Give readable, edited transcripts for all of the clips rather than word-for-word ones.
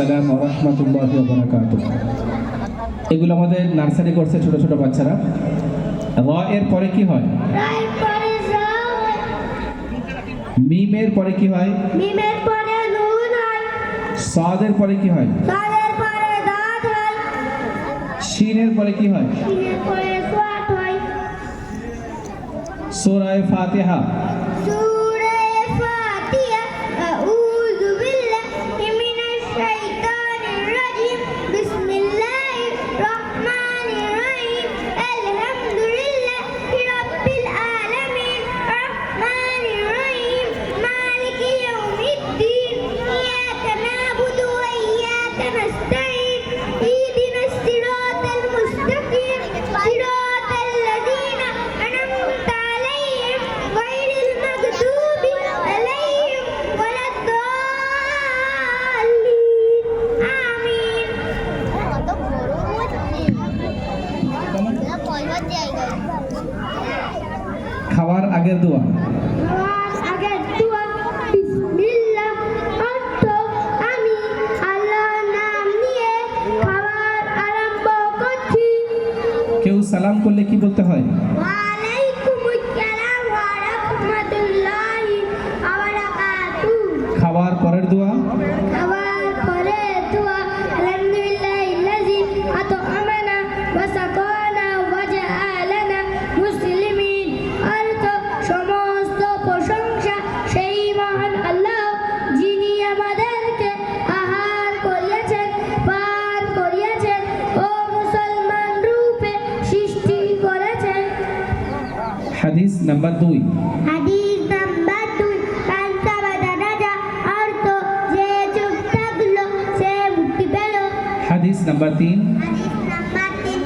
আসসালামু রাহমাতুল্লাহি ওয়া বারাকাতুহু। এগুলো আমাদের নার্সারি কোর্সে ছোট ছোট বাচ্চারা। র এর পরে কি হয়? রায়ের পরে জ হয়। মিমের পরে কি হয়? মিমের পরে নুন হয়। সাদের পরে কি হয়? সাদের পরে দাদ হয়। শিনের পরে কি হয়? শিনের পরে সাদ হয়। সূরা ফাতিহা। সূরা ফাতিহা। আউযু বিল্লাহি মিনাশ শাইতানির রাজিম। বিসমিল্লাহির রহমানির রহিম। আলহামদুলিল্লাহি রাব্বিল আলামিন। রহমানির রহিম। মালিকি ইয়াউমিদ্দিন। ইয়াকা না'বুদু ওয়া ইয়াকা নাস্তাঈন। ইহদিনাস সিরাতাল মুস্তাকিম। সিরাতাল লাযীনা আন'আমতা আলাইহিম গায়রিল মাগদুবি আলাইহিম ওয়ালাদ-দাল্লিন। আমিন। খাওয়ার আগের দোয়া। খাওয়ার আগের দোয়া। বিসমিল্লাহ অর্থ আমি আল্লাহর নাম নিয়ে খাবার আরম্ভ করছি। কেউ সালাম করলে কি বলতে হয়? ওয়ালাইকুমুস সালাম ওয়া রাহমাতুল্লাহি ওয়া বারাকাতুহু। খাওয়ার পরের দোয়া। খাবার পরে দোয়া। আলহামদুলিল্লাহিল্লাযী আত'আমানা ওয়া সাকানা ওয়া জাআলানা মুসলিমিন। অর্থ সমস্ত প্রশংসা সেই মহান আল্লাহ, যিনি আমাদেরকে আহার করিয়েছেন, পান করিয়েছেন ও মুসলমান রূপে সৃষ্টি করেছেন। হাদিস নাম্বার 2। হাদিস নাম্বার 2। কান্তাবাদা নাজা। অর্থ যে চুপ থাকলো সে মুক্তি পেল। হাদিস নাম্বার 3। হাদিস নাম্বার 3।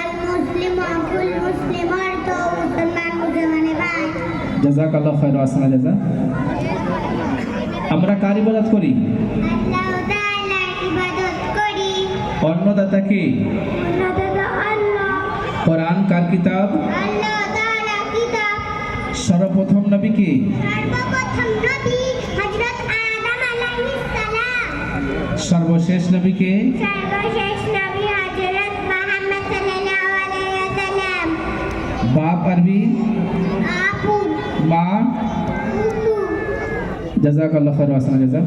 আল মুসলিম আকুল মুসলিম। অর্থ মুসলমান মুসলমানের ভাই। জাযাকাল্লাহু খায়রা হাসানা জাযা। আমরা কার ইবাদত করি? আল্লাহ তাআলার ইবাদত করি। অন্নদাতা কে? অন্নদাতা আল্লাহ। কোরআন কার কিতাব? আল্লাহ তাআলার কিতাব। সর্বপ্রথম নবী কে? সর্বপ্রথম নবী হযরত আদম আলাইহিস সালাম। সর্বশেষ নবী কে? সর্বশেষ নবী হযরত মুহাম্মদ সাল্লাল্লাহু আলাইহি ওয়াসাল্লাম। বাপ আরবি? আপু। মা? উম্মু। জাযাকাল্লাহু খায়রা হাসানা জাযা।